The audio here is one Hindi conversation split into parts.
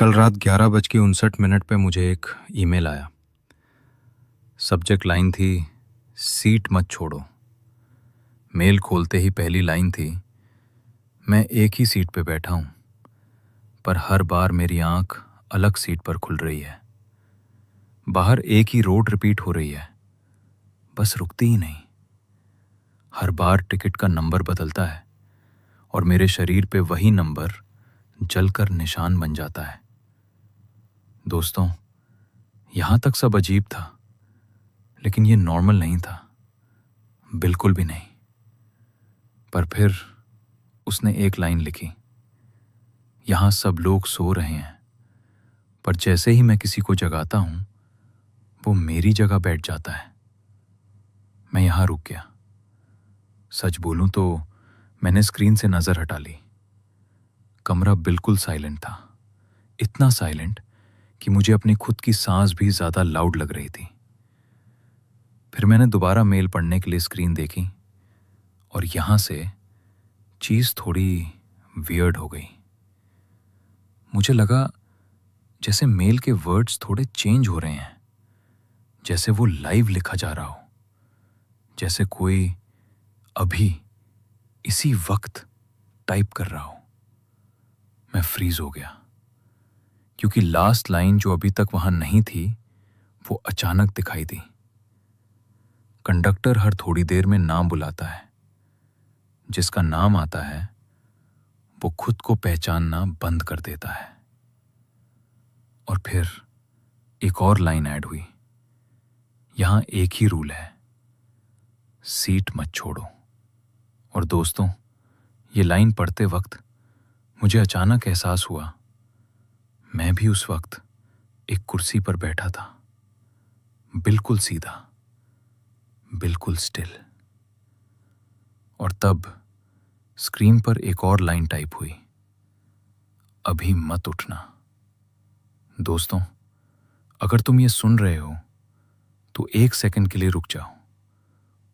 कल रात 11:59 पे मुझे एक ईमेल आया। सब्जेक्ट लाइन थी, सीट मत छोड़ो। मेल खोलते ही पहली लाइन थी, मैं एक ही सीट पे बैठा हूँ, पर हर बार मेरी आंख अलग सीट पर खुल रही है। बाहर एक ही रोड रिपीट हो रही है, बस रुकती ही नहीं। हर बार टिकट का नंबर बदलता है और मेरे शरीर पे वही नंबर जलकर निशान बन जाता है। दोस्तों, यहां तक सब अजीब था, लेकिन ये नॉर्मल नहीं था, बिल्कुल भी नहीं। पर फिर उसने एक लाइन लिखी, यहां सब लोग सो रहे हैं, पर जैसे ही मैं किसी को जगाता हूं, वो मेरी जगह बैठ जाता है। मैं यहां रुक गया। सच बोलूं तो मैंने स्क्रीन से नजर हटा ली। कमरा बिल्कुल साइलेंट था, इतना साइलेंट कि मुझे अपनी खुद की सांस भी ज्यादा लाउड लग रही थी। फिर मैंने दोबारा मेल पढ़ने के लिए स्क्रीन देखी और यहां से चीज थोड़ी वियर्ड हो गई। मुझे लगा जैसे मेल के वर्ड्स थोड़े चेंज हो रहे हैं, जैसे वो लाइव लिखा जा रहा हो, जैसे कोई अभी इसी वक्त टाइप कर रहा हो। मैं फ्रीज हो गया, क्योंकि लास्ट लाइन जो अभी तक वहां नहीं थी, वो अचानक दिखाई दी। कंडक्टर हर थोड़ी देर में नाम बुलाता है। जिसका नाम आता है, वो खुद को पहचानना बंद कर देता है। और फिर एक और लाइन ऐड हुई, यहां एक ही रूल है, सीट मत छोड़ो। और दोस्तों, ये लाइन पढ़ते वक्त मुझे अचानक एहसास हुआ, मैं भी उस वक्त एक कुर्सी पर बैठा था, बिल्कुल सीधा, बिल्कुल स्टिल। और तब स्क्रीन पर एक और लाइन टाइप हुई, अभी मत उठना। दोस्तों, अगर तुम ये सुन रहे हो तो एक सेकंड के लिए रुक जाओ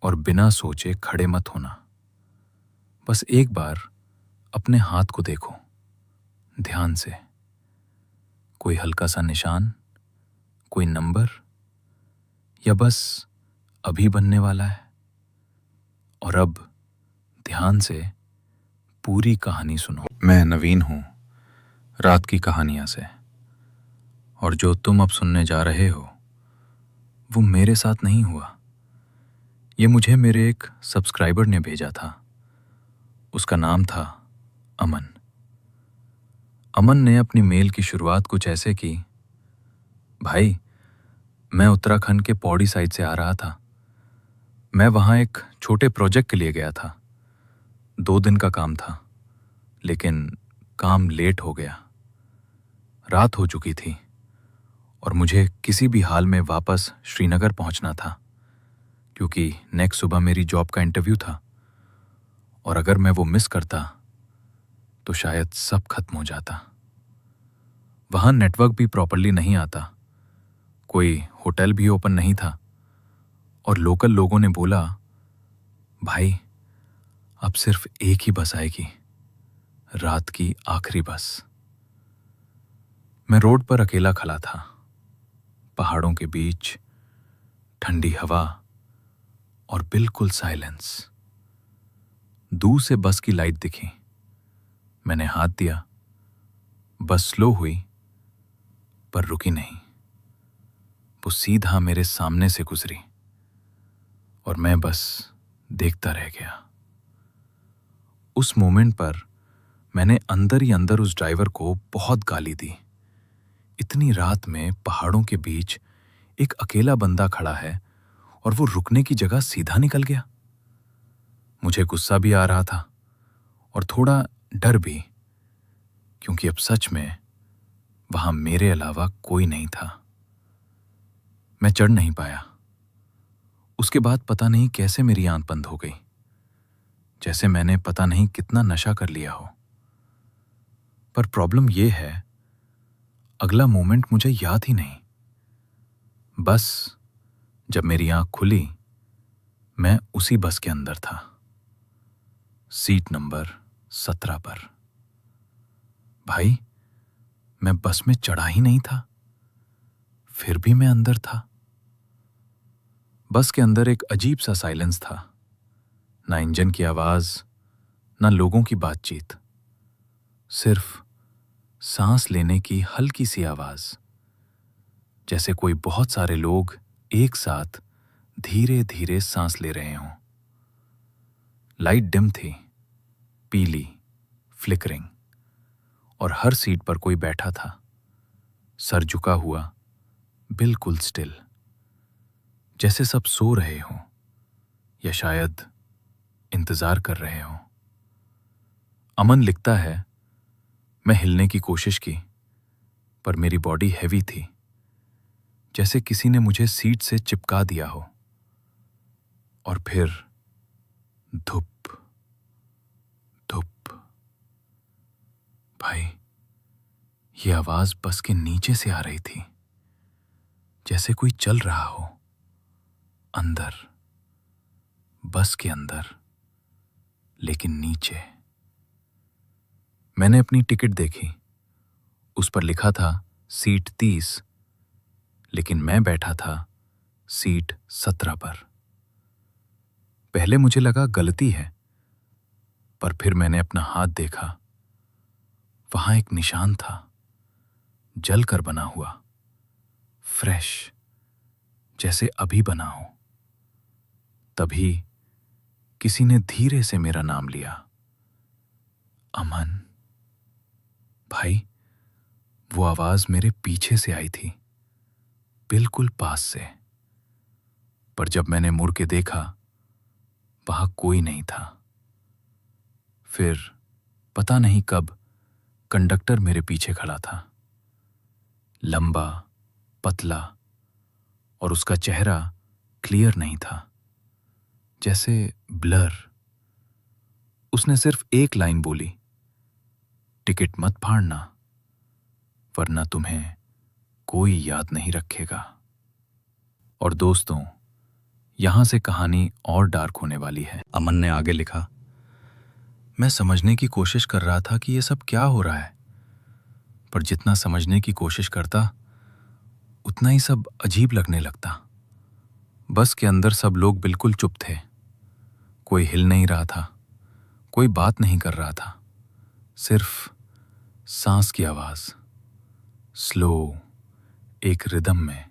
और बिना सोचे खड़े मत होना। बस एक बार अपने हाथ को देखो ध्यान से। कोई हल्का सा निशान, कोई नंबर, या बस अभी बनने वाला है। और अब ध्यान से पूरी कहानी सुनो। मैं नवीन हूं, रात की कहानियां से, और जो तुम अब सुनने जा रहे हो वो मेरे साथ नहीं हुआ। ये मुझे मेरे एक सब्सक्राइबर ने भेजा था। उसका नाम था अमन। अमन ने अपनी मेल की शुरुआत कुछ ऐसे की, भाई, मैं उत्तराखंड के पौड़ी साइड से आ रहा था। मैं वहां एक छोटे प्रोजेक्ट के लिए गया था। 2 दिन का काम था, लेकिन काम लेट हो गया। रात हो चुकी थी और मुझे किसी भी हाल में वापस श्रीनगर पहुंचना था, क्योंकि नेक्स्ट सुबह मेरी जॉब का इंटरव्यू था। और अगर मैं वो मिस करता तो शायद सब खत्म हो जाता। वहां नेटवर्क भी प्रॉपर्ली नहीं आता, कोई होटल भी ओपन नहीं था, और लोकल लोगों ने बोला, भाई, अब सिर्फ एक ही बस आएगी, रात की आखिरी बस। मैं रोड पर अकेला खड़ा था, पहाड़ों के बीच, ठंडी हवा और बिल्कुल साइलेंस। दूर से बस की लाइट दिखी। मैंने हाथ दिया, बस स्लो हुई, पर रुकी नहीं। वो सीधा मेरे सामने से गुजरी और मैं बस देखता रह गया। उस मोमेंट पर मैंने अंदर ही अंदर उस ड्राइवर को बहुत गाली दी। इतनी रात में पहाड़ों के बीच एक अकेला बंदा खड़ा है और वो रुकने की जगह सीधा निकल गया। मुझे गुस्सा भी आ रहा था और थोड़ा डर भी, क्योंकि अब सच में वहां मेरे अलावा कोई नहीं था। मैं चढ़ नहीं पाया। उसके बाद पता नहीं कैसे मेरी आंख बंद हो गई, जैसे मैंने पता नहीं कितना नशा कर लिया हो। पर प्रॉब्लम यह है, अगला मोमेंट मुझे याद ही नहीं। बस जब मेरी आंख खुली, मैं उसी बस के अंदर था, सीट नंबर 17 पर। भाई, मैं बस में चढ़ा ही नहीं था, फिर भी मैं अंदर था। बस के अंदर एक अजीब सा साइलेंस था, ना इंजन की आवाज, ना लोगों की बातचीत, सिर्फ सांस लेने की हल्की सी आवाज, जैसे कोई बहुत सारे लोग एक साथ धीरे धीरे सांस ले रहे हों। लाइट डिम थी, पीली, फ्लिकरिंग, और हर सीट पर कोई बैठा था, सर झुका हुआ, बिल्कुल स्टिल, जैसे सब सो रहे हों या शायद इंतजार कर रहे हों। अमन लिखता है, मैं हिलने की कोशिश की, पर मेरी बॉडी हैवी थी, जैसे किसी ने मुझे सीट से चिपका दिया हो। और फिर धुप धुप। भाई, ये आवाज बस के नीचे से आ रही थी, जैसे कोई चल रहा हो अंदर, बस के अंदर, लेकिन नीचे। मैंने अपनी टिकट देखी, उस पर लिखा था सीट 30, लेकिन मैं बैठा था सीट 17 पर। पहले मुझे लगा गलती है, पर फिर मैंने अपना हाथ देखा, वहां एक निशान था, जल कर बना हुआ, फ्रेश, जैसे अभी बना हो। तभी किसी ने धीरे से मेरा नाम लिया, अमन। भाई, वो आवाज मेरे पीछे से आई थी, बिल्कुल पास से, पर जब मैंने मुड़ के देखा, वहां कोई नहीं था। फिर पता नहीं कब कंडक्टर मेरे पीछे खड़ा था, लंबा, पतला, और उसका चेहरा क्लियर नहीं था, जैसे ब्लर। उसने सिर्फ एक लाइन बोली, टिकट मत फाड़ना, वरना तुम्हें कोई याद नहीं रखेगा। और दोस्तों, यहां से कहानी और डार्क होने वाली है। अमन ने आगे लिखा, मैं समझने की कोशिश कर रहा था कि यह सब क्या हो रहा है, पर जितना समझने की कोशिश करता, उतना ही सब अजीब लगने लगता। बस के अंदर सब लोग बिल्कुल चुप थे, कोई हिल नहीं रहा था, कोई बात नहीं कर रहा था, सिर्फ सांस की आवाज, स्लो, एक रिदम में,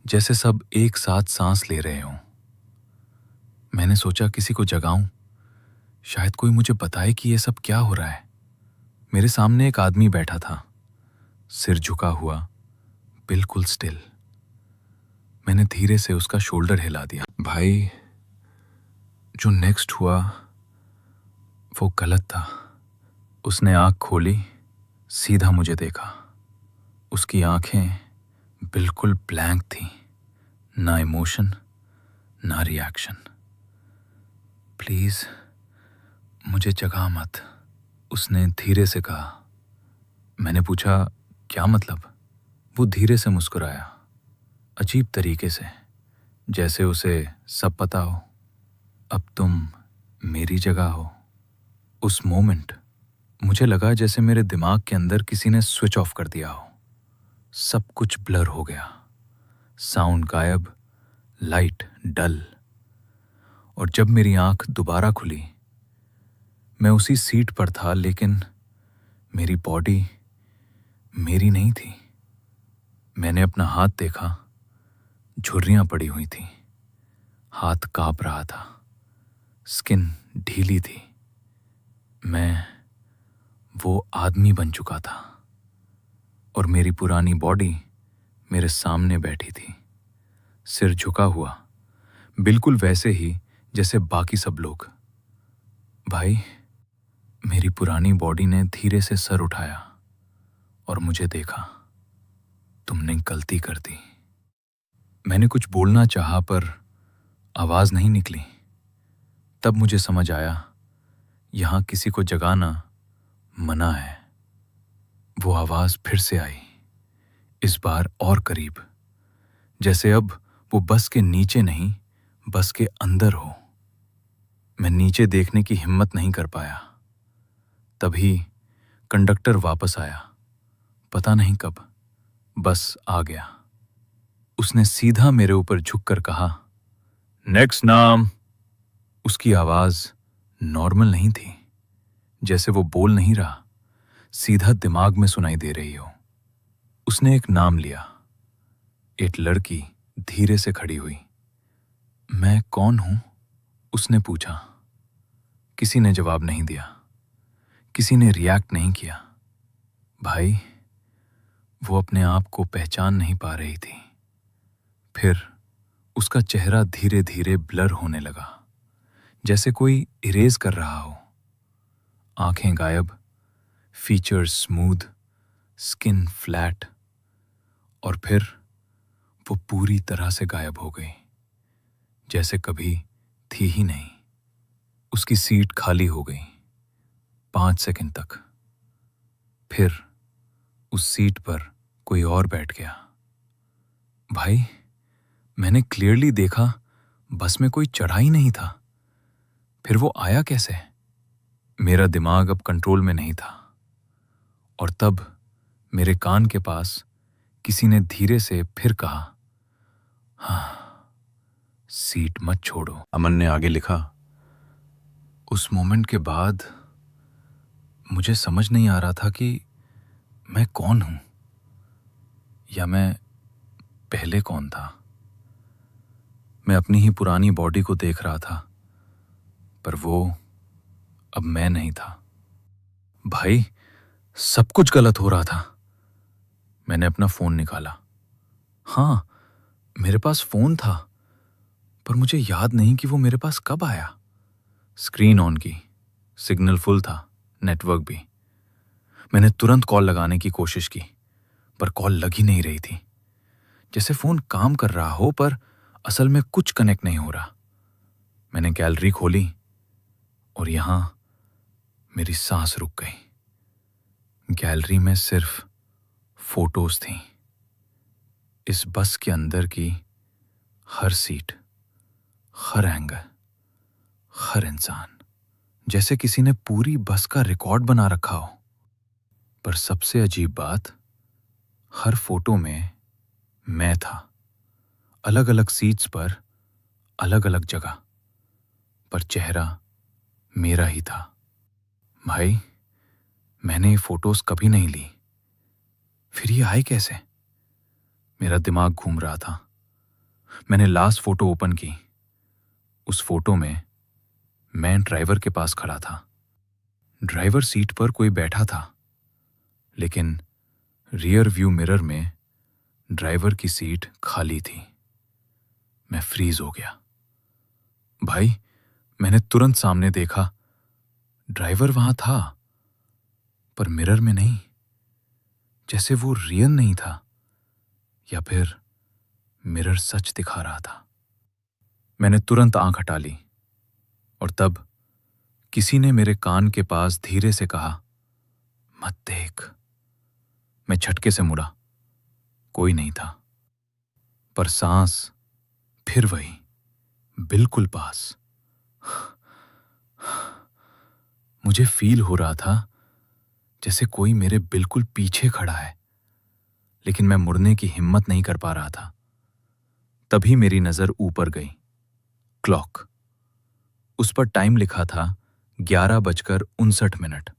जैसे सब एक साथ सांस ले रहे हों। मैंने सोचा किसी को जगाऊं, शायद कोई मुझे बताए कि यह सब क्या हो रहा है। मेरे सामने एक आदमी बैठा था, सिर झुका हुआ, बिल्कुल स्टिल। मैंने धीरे से उसका शोल्डर हिला दिया। भाई, जो नेक्स्ट हुआ वो गलत था। उसने आंख खोली, सीधा मुझे देखा। उसकी आंखें बिल्कुल ब्लैंक थीं, ना इमोशन, ना रिएक्शन। प्लीज मुझे जगा मत, उसने धीरे से कहा। मैंने पूछा, क्या मतलब? वो धीरे से मुस्कुराया, अजीब तरीके से, जैसे उसे सब पता हो, अब तुम मेरी जगह हो। उस मोमेंट मुझे लगा जैसे मेरे दिमाग के अंदर किसी ने स्विच ऑफ कर दिया हो। सब कुछ ब्लर हो गया, साउंड गायब, लाइट डल। और जब मेरी आंख दोबारा खुली, मैं उसी सीट पर था, लेकिन मेरी बॉडी मेरी नहीं थी। मैंने अपना हाथ देखा, झुर्रियां पड़ी हुई थी, हाथ कांप रहा था, स्किन ढीली थी। मैं वो आदमी बन चुका था, और मेरी पुरानी बॉडी मेरे सामने बैठी थी, सिर झुका हुआ, बिल्कुल वैसे ही जैसे बाकी सब लोग। भाई, मेरी पुरानी बॉडी ने धीरे से सर उठाया और मुझे देखा। तुमने गलती कर दी। मैंने कुछ बोलना चाहा, पर आवाज नहीं निकली। तब मुझे समझ आया, यहां किसी को जगाना मना है। वो आवाज फिर से आई, इस बार और करीब, जैसे अब वो बस के नीचे नहीं, बस के अंदर हो। मैं नीचे देखने की हिम्मत नहीं कर पाया। तभी कंडक्टर वापस आया पता नहीं कब बस आ गया। उसने सीधा मेरे ऊपर झुककर कहा, नेक्स्ट नाम। उसकी आवाज नॉर्मल नहीं थी, जैसे वो बोल नहीं रहा, सीधा दिमाग में सुनाई दे रही हो। उसने एक नाम लिया। एक लड़की धीरे से खड़ी हुई। मैं कौन हूं? उसने पूछा। किसी ने जवाब नहीं दिया, किसी ने रिएक्ट नहीं किया। भाई, वो अपने आप को पहचान नहीं पा रही थी। फिर उसका चेहरा धीरे धीरे ब्लर होने लगा, जैसे कोई इरेज कर रहा हो। आंखें गायब, फीचर्स स्मूथ, स्किन फ्लैट, और फिर वो पूरी तरह से गायब हो गई, जैसे कभी थी ही नहीं। उसकी सीट खाली हो गई 5 सेकंड तक। फिर उस सीट पर कोई और बैठ गया। भाई, मैंने क्लियरली देखा बस में कोई चढ़ा ही नहीं था। फिर वो आया कैसे? मेरा दिमाग अब कंट्रोल में नहीं था। और तब मेरे कान के पास किसी ने धीरे से फिर कहा, हाँ, सीट मत छोड़ो। अमन ने आगे लिखा, उस मोमेंट के बाद मुझे समझ नहीं आ रहा था कि मैं कौन हूं, या मैं पहले कौन था। मैं अपनी ही पुरानी बॉडी को देख रहा था, पर वो अब मैं नहीं था। भाई, सब कुछ गलत हो रहा था। मैंने अपना फोन निकाला। हाँ, मेरे पास फोन था, पर मुझे याद नहीं कि वो मेरे पास कब आया। स्क्रीन ऑन की, सिग्नल फुल था, नेटवर्क भी। मैंने तुरंत कॉल लगाने की कोशिश की, पर कॉल लग ही नहीं रही थी। जैसे फोन काम कर रहा हो, पर असल में कुछ कनेक्ट नहीं हो रहा। मैंने गैलरी खोली और यहां मेरी सांस रुक गई। गैलरी में सिर्फ फोटोज थीं। इस बस के अंदर की हर सीट, हर एंगल, हर इंसान, जैसे किसी ने पूरी बस का रिकॉर्ड बना रखा हो। पर सबसे अजीब बात, हर फोटो में मैं था, अलग अलग सीट्स पर, अलग अलग जगह, पर चेहरा मेरा ही था। भाई, मैंने ये फोटोज कभी नहीं ली, फिर ये आए कैसे? मेरा दिमाग घूम रहा था। मैंने लास्ट फोटो ओपन की। उस फोटो में मैं ड्राइवर के पास खड़ा था। ड्राइवर सीट पर कोई बैठा था, लेकिन रियर व्यू मिरर में ड्राइवर की सीट खाली थी। मैं फ्रीज हो गया। भाई, मैंने तुरंत सामने देखा। ड्राइवर वहां था, पर मिरर में नहीं। जैसे वो रियल नहीं था, या फिर मिरर सच दिखा रहा था। मैंने तुरंत आंख हटा ली, और तब किसी ने मेरे कान के पास धीरे से कहा, मत देख। मैं झटके से मुड़ा। कोई नहीं था, पर सांस फिर वही, बिल्कुल पास। मुझे फील हो रहा था जैसे कोई मेरे बिल्कुल पीछे खड़ा है, लेकिन मैं मुड़ने की हिम्मत नहीं कर पा रहा था। तभी मेरी नजर ऊपर गई। क्लॉक, उस पर टाइम लिखा था 11:59।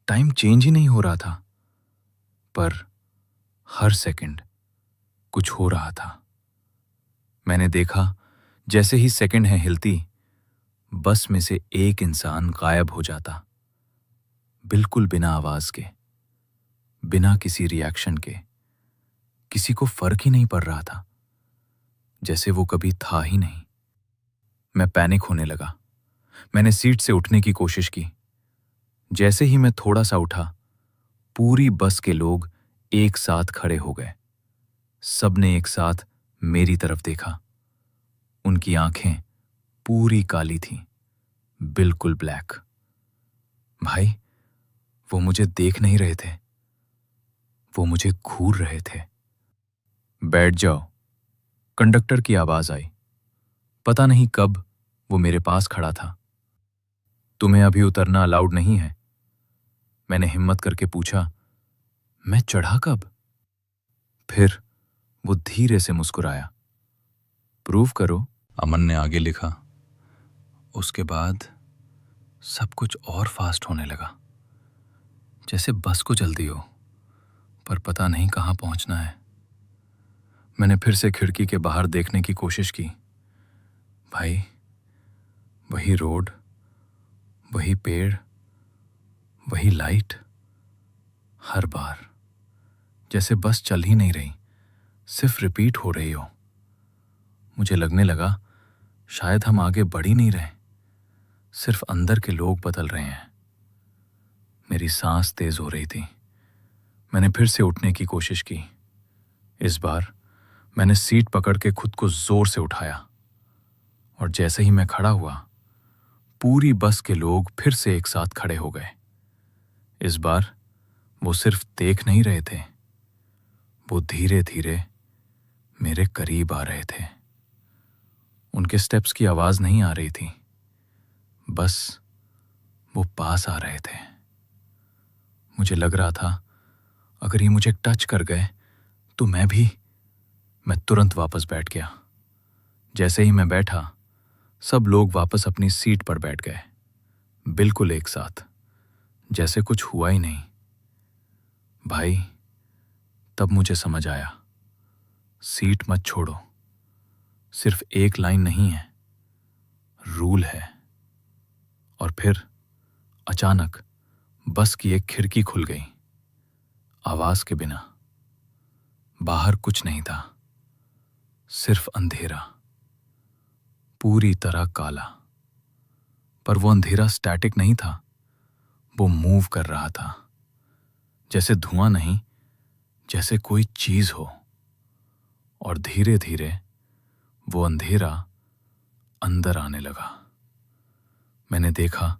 टाइम चेंज ही नहीं हो रहा था, पर हर सेकंड कुछ हो रहा था। मैंने देखा, जैसे ही सेकंड है हिलती, बस में से एक इंसान गायब हो जाता, बिल्कुल बिना आवाज के, बिना किसी रिएक्शन के। किसी को फर्क ही नहीं पड़ रहा था, जैसे वो कभी था ही नहीं। मैं पैनिक होने लगा। मैंने सीट से उठने की कोशिश की। जैसे ही मैं थोड़ा सा उठा, पूरी बस के लोग एक साथ खड़े हो गए। सबने एक साथ मेरी तरफ देखा। उनकी आंखें पूरी काली थीं, बिल्कुल ब्लैक। भाई, वो मुझे देख नहीं रहे थे, वो मुझे घूर रहे थे। बैठ जाओ, कंडक्टर की आवाज आई। पता नहीं कब वो मेरे पास खड़ा था। तुम्हें अभी उतरना अलाउड नहीं है। मैंने हिम्मत करके पूछा। मैं चढ़ा कब? फिर वो धीरे से मुस्कुराया। प्रूव करो, अमन ने आगे लिखा। उसके बाद सब कुछ और फास्ट होने लगा, जैसे बस को जल्दी हो पर पता नहीं कहाँ पहुंचना है। मैंने फिर से खिड़की के बाहर देखने की कोशिश की। भाई, वही रोड, वही पेड़, वही लाइट। हर बार जैसे बस चल ही नहीं रही, सिर्फ रिपीट हो रही हो। मुझे लगने लगा शायद हम आगे बढ़ ही नहीं रहे, सिर्फ अंदर के लोग बदल रहे हैं। मेरी सांस तेज हो रही थी। मैंने फिर से उठने की कोशिश की। इस बार मैंने सीट पकड़ के खुद को जोर से उठाया और जैसे ही मैं खड़ा हुआ, पूरी बस के लोग फिर से एक साथ खड़े हो गए। इस बार वो सिर्फ देख नहीं रहे थे, वो धीरे धीरे मेरे करीब आ रहे थे। उनके स्टेप्स की आवाज नहीं आ रही थी, बस वो पास आ रहे थे। मुझे लग रहा था अगर ये मुझे टच कर गए तो मैं तुरंत वापस बैठ गया। जैसे ही मैं बैठा, सब लोग वापस अपनी सीट पर बैठ गए, बिल्कुल एक साथ, जैसे कुछ हुआ ही नहीं। भाई, तब मुझे समझ आया, सीट मत छोड़ो सिर्फ एक लाइन नहीं है, रूल है। और फिर अचानक बस की एक खिड़की खुल गई, आवाज के बिना। बाहर कुछ नहीं था, सिर्फ अंधेरा, पूरी तरह काला। पर वो अंधेरा स्टैटिक नहीं था, वो मूव कर रहा था, जैसे धुआं नहीं, जैसे कोई चीज हो। और धीरे धीरे वो अंधेरा अंदर आने लगा। मैंने देखा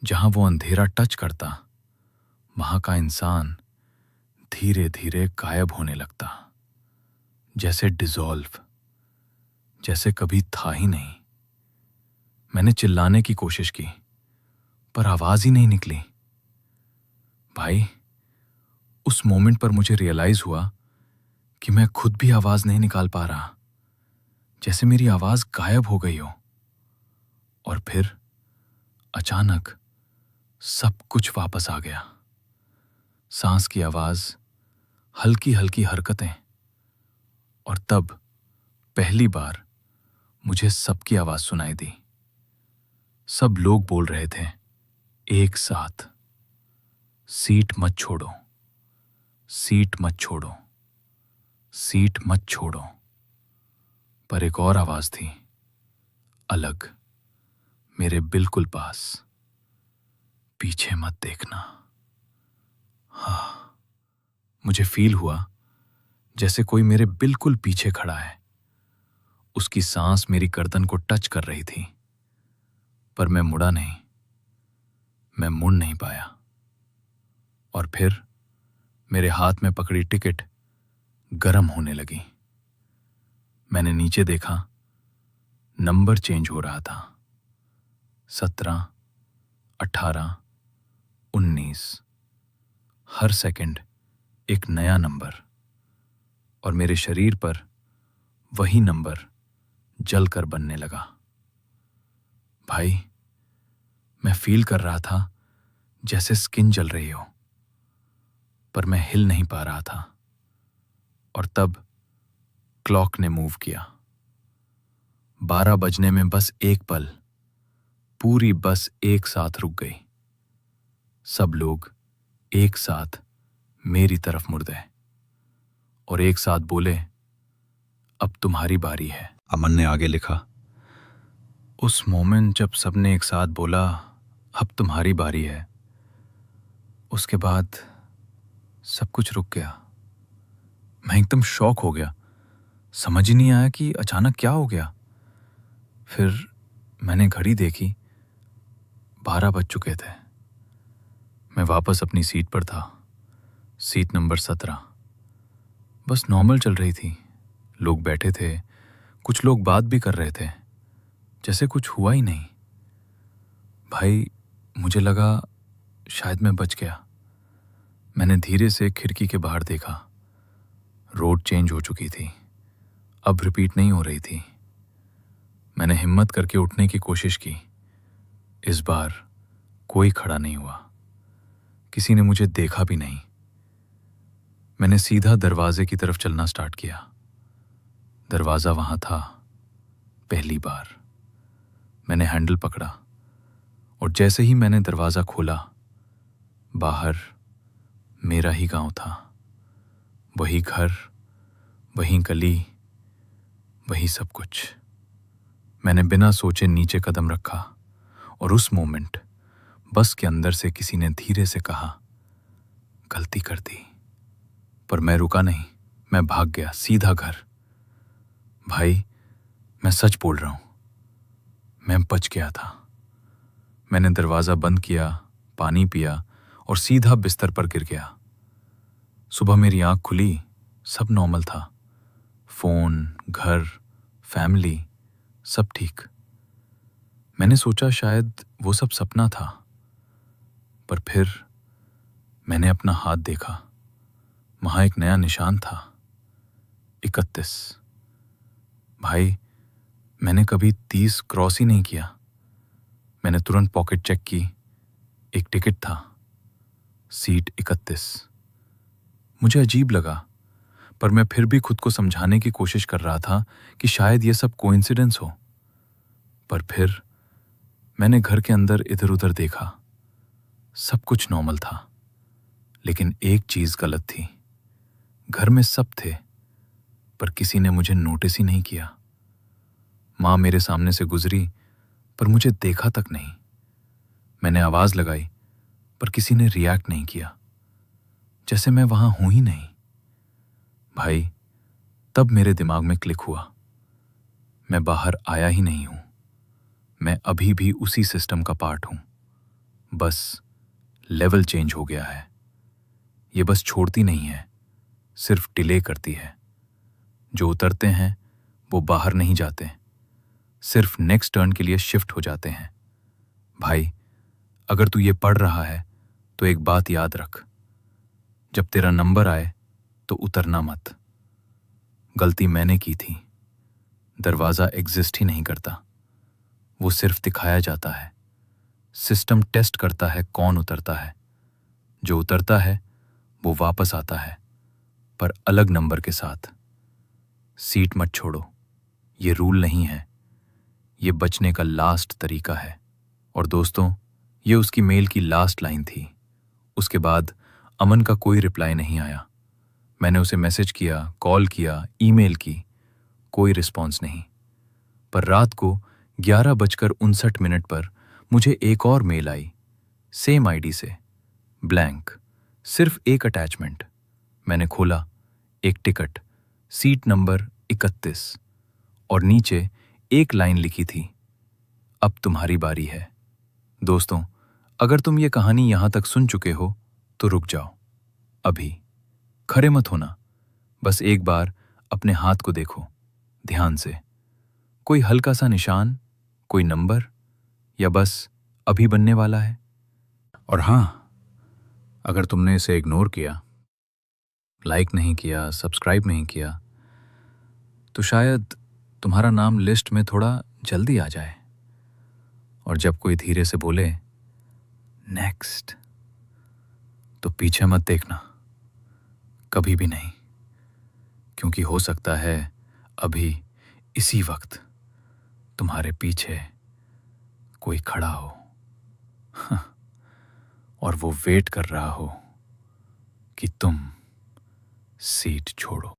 जहां वो अंधेरा टच करता, वहां का इंसान धीरे धीरे गायब होने लगता, जैसे डिसॉल्व, जैसे कभी था ही नहीं। मैंने चिल्लाने की कोशिश की पर आवाज ही नहीं निकली। भाई, उस मोमेंट पर मुझे रियलाइज हुआ कि मैं खुद भी आवाज नहीं निकाल पा रहा, जैसे मेरी आवाज गायब हो गई हो। और फिर अचानक सब कुछ वापस आ गया। सांस की आवाज, हल्की हल्की हरकतें, और तब पहली बार मुझे सबकी आवाज सुनाई दी। सब लोग बोल रहे थे एक साथ, सीट मत छोड़ो, सीट मत छोड़ो, सीट मत छोड़ो। पर एक और आवाज थी, अलग, मेरे बिल्कुल पास, पीछे मत देखना। हाँ, मुझे फील हुआ जैसे कोई मेरे बिल्कुल पीछे खड़ा है। उसकी सांस मेरी गर्दन को टच कर रही थी, पर मैं मुड़ा नहीं, मैं मुड़ नहीं पाया। और फिर मेरे हाथ में पकड़ी टिकट गर्म होने लगी। मैंने नीचे देखा, नंबर चेंज हो रहा था। 17, 18, 19, हर सेकंड एक नया नंबर, और मेरे शरीर पर वही नंबर जलकर बनने लगा। भाई, मैं फील कर रहा था जैसे स्किन जल रही हो, पर मैं हिल नहीं पा रहा था। और तब क्लॉक ने मूव किया। 12 बजने में बस एक पल, पूरी बस एक साथ रुक गई। सब लोग एक साथ मेरी तरफ मुड़ गए और एक साथ बोले, अब तुम्हारी बारी है। अमन ने आगे लिखा। उस मोमेंट जब सबने एक साथ बोला, अब तुम्हारी बारी है, उसके बाद सब कुछ रुक गया। मैं एकदम शॉक हो गया, समझ ही नहीं आया कि अचानक क्या हो गया। फिर मैंने घड़ी देखी, 12 बज चुके थे। मैं वापस अपनी सीट पर था, सीट नंबर 17। बस नॉर्मल चल रही थी, लोग बैठे थे, कुछ लोग बात भी कर रहे थे, जैसे कुछ हुआ ही नहीं। भाई, मुझे लगा शायद मैं बच गया। मैंने धीरे से खिड़की के बाहर देखा। रोड चेंज हो चुकी थी, अब रिपीट नहीं हो रही थी। मैंने हिम्मत करके उठने की कोशिश की। इस बार कोई खड़ा नहीं हुआ, किसी ने मुझे देखा भी नहीं। मैंने सीधा दरवाजे की तरफ चलना स्टार्ट किया। दरवाजा वहां था। पहली बार मैंने हैंडल पकड़ा और जैसे ही मैंने दरवाजा खोला, बाहर मेरा ही गांव था। वही घर, वही गली, वही सब कुछ। मैंने बिना सोचे नीचे कदम रखा और उस मोमेंट बस के अंदर से किसी ने धीरे से कहा, गलती कर दी। पर मैं रुका नहीं, मैं भाग गया सीधा घर। भाई, मैं सच बोल रहा हूं, मैं बच गया था। मैंने दरवाजा बंद किया, पानी पिया और सीधा बिस्तर पर गिर गया। सुबह मेरी आंख खुली, सब नॉर्मल था। फोन, घर, फैमिली, सब ठीक। मैंने सोचा शायद वो सब सपना था, पर फिर मैंने अपना हाथ देखा। वहां एक नया निशान था, 31। भाई, मैंने कभी 30 क्रॉस ही नहीं किया। मैंने तुरंत पॉकेट चेक की, एक टिकट था, सीट 31। मुझे अजीब लगा, पर मैं फिर भी खुद को समझाने की कोशिश कर रहा था कि शायद ये सब कोइंसिडेंस हो। पर फिर मैंने घर के अंदर इधर उधर देखा, सब कुछ नॉर्मल था, लेकिन एक चीज गलत थी। घर में सब थे, पर किसी ने मुझे नोटिस ही नहीं किया। माँ मेरे सामने से गुजरी, पर मुझे देखा तक नहीं। मैंने आवाज लगाई, पर किसी ने रिएक्ट नहीं किया, जैसे मैं वहां हूं ही नहीं। भाई, तब मेरे दिमाग में क्लिक हुआ, मैं बाहर आया ही नहीं हूं। मैं अभी भी उसी सिस्टम का पार्ट हूं, बस लेवल चेंज हो गया है। ये बस छोड़ती नहीं है, सिर्फ डिले करती है। जो उतरते हैं वो बाहर नहीं जाते, सिर्फ नेक्स्ट टर्न के लिए शिफ्ट हो जाते हैं। भाई, अगर तू ये पढ़ रहा है तो एक बात याद रख, जब तेरा नंबर आए तो उतरना मत। गलती मैंने की थी। दरवाजा एग्जिस्ट ही नहीं करता, वो सिर्फ दिखाया जाता है। सिस्टम टेस्ट करता है कौन उतरता है। जो उतरता है वो वापस आता है, पर अलग नंबर के साथ। सीट मत छोड़ो, ये रूल नहीं है, ये बचने का लास्ट तरीका है। और दोस्तों, ये उसकी मेल की लास्ट लाइन थी। उसके बाद अमन का कोई रिप्लाई नहीं आया। मैंने उसे मैसेज किया, कॉल किया, ईमेल की, कोई रिस्पॉन्स नहीं। पर रात को 11:59 पर मुझे एक और मेल आई, सेम आईडी से, ब्लैंक, सिर्फ एक अटैचमेंट। मैंने खोला, एक टिकट, सीट नंबर 31, और नीचे एक लाइन लिखी थी, अब तुम्हारी बारी है। दोस्तों, अगर तुम ये कहानी यहां तक सुन चुके हो तो रुक जाओ अभी। खड़े मत होना, बस एक बार अपने हाथ को देखो ध्यान से। कोई हल्का सा निशान, कोई नंबर, या बस अभी बनने वाला है? और हां, अगर तुमने इसे इग्नोर किया, लाइक नहीं किया, सब्सक्राइब नहीं किया, तो शायद तुम्हारा नाम लिस्ट में थोड़ा जल्दी आ जाए। और जब कोई धीरे से बोले नेक्स्ट, तो पीछे मत देखना, कभी भी नहीं, क्योंकि हो सकता है अभी इसी वक्त तुम्हारे पीछे कोई खड़ा हो और वो वेट कर रहा हो कि तुम सीट छोड़ो।